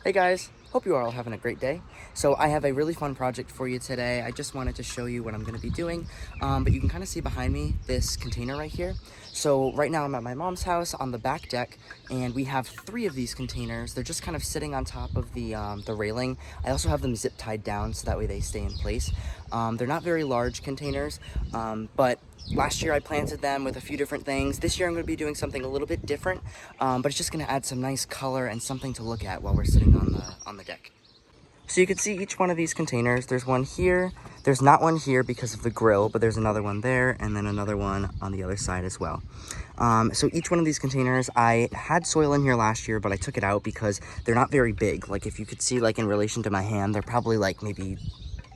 Hey guys, hope you are all having a great day. So I have a really fun project for you today. I just wanted to show you what I'm going to be doing, but you can kind of see behind me this container right here. So right now I'm at my mom's house on the back deck, and we have 3 of these containers. They're just kind of sitting on top of the railing. I also have them zip tied down so that way they stay in place. They're not very large containers, but last year I planted them with a few different things. This year I'm going to be doing something a little bit different, but it's just going to add some nice color and something to look at while we're sitting on the deck. So you can see each one of these containers. There's one here. There's not one here because of the grill, but there's another one there and then another one on the other side as well. So each one of these containers, I had soil in here last year, but I took it out because they're not very big. Like if you could see, like in relation to my hand, they're probably like maybe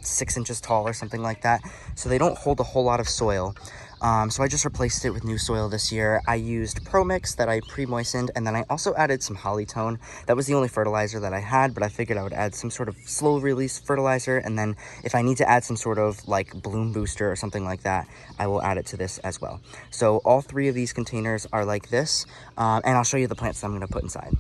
6 inches tall or something like that. So they don't hold a whole lot of soil. So I just replaced it with new soil this year. I used Pro Mix that I pre-moistened, and then I also added some Hollytone. That was the only fertilizer that I had, but I figured I would add some sort of slow release fertilizer, and then if I need to add some sort of like bloom booster or something like that, I will add it to this as well. So all 3 of these containers are like this, and I'll show you the plants that I'm going to put inside.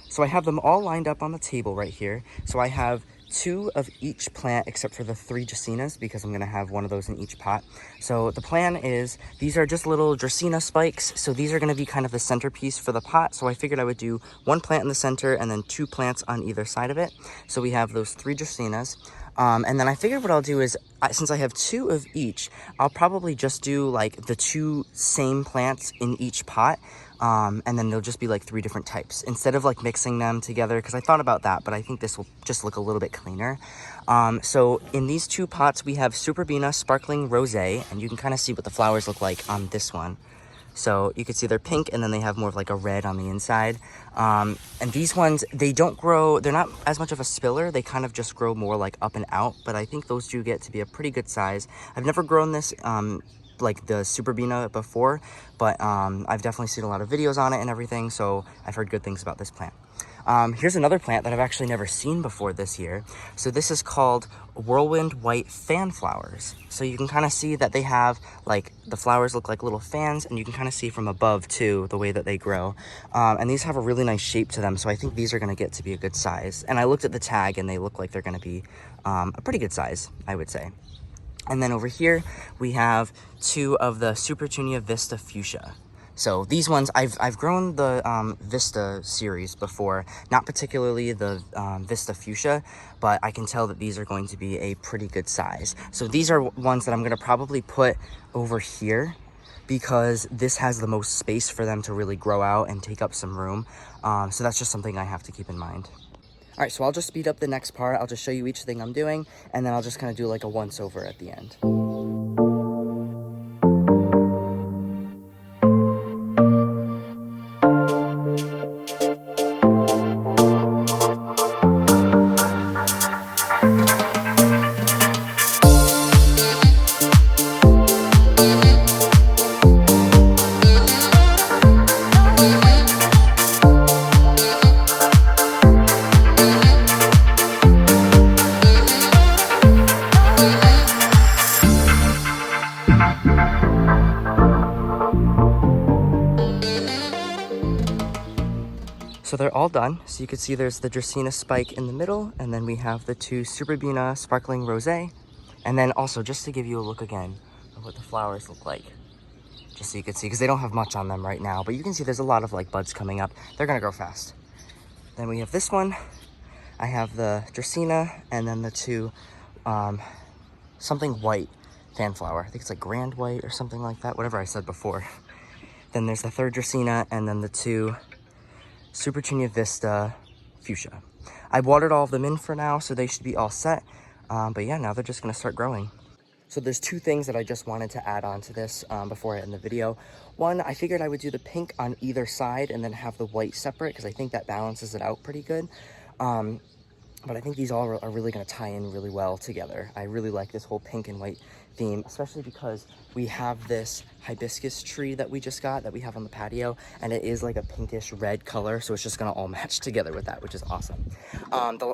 So I have them all lined up on the table right here. So I have 2 of each plant except for the 3 Dracaenas because I'm going to have one of those in each pot. So the plan is these are just little Dracaena spikes. So these are going to be kind of the centerpiece for the pot. So I figured I would do 1 plant in the center and then 2 plants on either side of it. So we have those 3 Dracaenas. And then I figured what I'll do is, since I have 2 of each, I'll probably just do like the 2 same plants in each pot. And then they'll just be like 3 different types instead of like mixing them together, because I thought about that, but I think this will just look a little bit cleaner. So in these 2 pots, we have Superbena Sparkling Rosé, and you can kind of see what the flowers look like on this one. So you can see they're pink and then they have more of like a red on the inside. And these ones, they don't grow, they're not as much of a spiller. They kind of just grow more like up and out, but I think those do get to be a pretty good size. I've never grown this, like the Superbena before, but I've definitely seen a lot of videos on it and everything, so I've heard good things about this plant. Here's another plant that I've actually never seen before this year. So this is called Whirlwind White Fan Flowers. So you can kind of see that they have like the flowers look like little fans, and you can kind of see from above too the way that they grow. And these have a really nice shape to them, so I think these are going to get to be a good size. And I looked at the tag and they look like they're going to be a pretty good size, I would say. And then over here, we have 2 of the Supertunia Vista Fuchsia. So these ones, I've grown the Vista series before, not particularly the Vista Fuchsia, but I can tell that these are going to be a pretty good size. So these are ones that I'm going to probably put over here because this has the most space for them to really grow out and take up some room. So that's just something I have to keep in mind. All right, so I'll just speed up the next part. I'll just show you each thing I'm doing, and then I'll just kind of do like a once over at the end. So they're all done. So you can see there's the Dracaena spike in the middle, and then we have the 2 Superbena Sparkling Rosé. And then also, just to give you a look again of what the flowers look like, just so you can see, because they don't have much on them right now, but you can see there's a lot of like buds coming up. They're gonna grow fast. Then we have this one. I have the Dracaena, and then the 2 something white fan flower. I think it's like Grand White or something like that, whatever I said before. Then there's the 3rd Dracaena, and then the 2 Supertunia Vista Fuchsia. I've watered all of them in for now, so they should be all set. But yeah, now they're just gonna start growing. So there's 2 things that I just wanted to add on to this before I end the video. One, I figured I would do the pink on either side and then have the white separate, because I think that balances it out pretty good. But I think these all are really going to tie in really well together. I really like this whole pink and white theme, especially because we have this hibiscus tree that we just got that we have on the patio, and it is like a pinkish red color, so it's just going to all match together with that, which is awesome.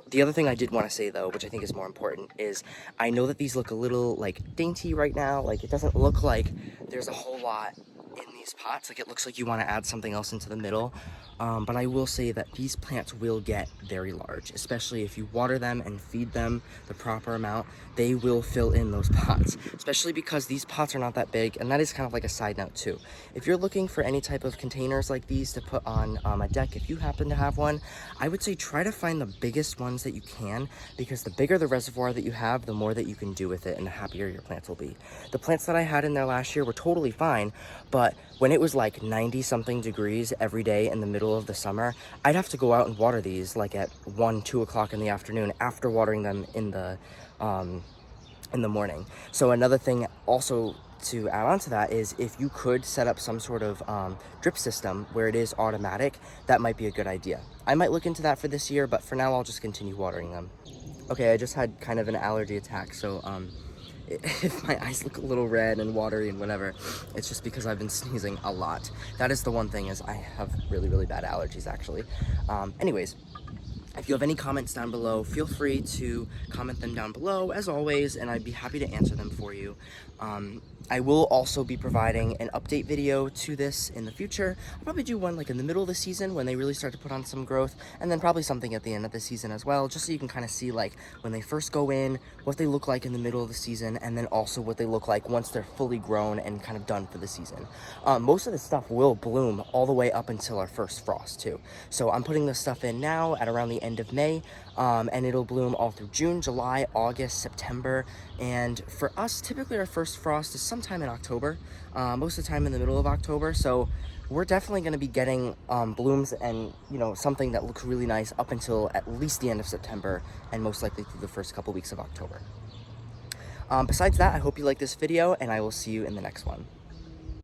The other thing I did want to say though, which I think is more important, is I know that these look a little like dainty right now. Like it doesn't look like there's a whole lot in these these pots. Like, it looks like you want to add something else into the middle, but I will say that these plants will get very large, especially if you water them and feed them the proper amount. They will fill in those pots, especially because these pots are not that big. And that is kind of like a side note too. If you're looking for any type of containers like these to put on a deck, if you happen to have one, I would say try to find the biggest ones that you can, because the bigger the reservoir that you have, the more that you can do with it and the happier your plants will be. The plants that I had in there last year were totally fine, but when it was like 90 something degrees every day in the middle of the summer, I'd have to go out and water these like at 1-2 o'clock in the afternoon after watering them in the morning. So another thing also to add on to that is, if you could set up some sort of drip system where it is automatic, that might be a good idea. I might look into that for this year, but for now I'll just continue watering them. Okay, I just had kind of an allergy attack, so if my eyes look a little red and watery and whatever, it's just because I've been sneezing a lot. That is the one thing, is I have really, really bad allergies, actually. Anyways, if you have any comments down below, feel free to comment them down below, as always, and I'd be happy to answer them for you. I will also be providing an update video to this in the future. I'll probably do one like in the middle of the season when they really start to put on some growth, and then probably something at the end of the season as well, just so you can kind of see like when they first go in, what they look like in the middle of the season, and then also what they look like once they're fully grown and kind of done for the season. Most of this stuff will bloom all the way up until our first frost too. So I'm putting this stuff in now at around the end of May, and it'll bloom all through June, July, August, September, and for us, typically our first frost is sometime in October, most of the time in the middle of October. So we're definitely going to be getting blooms and, you know, something that looks really nice up until at least the end of September, and most likely through the first couple weeks of October. Besides that, I hope you like this video, and I will see you in the next one.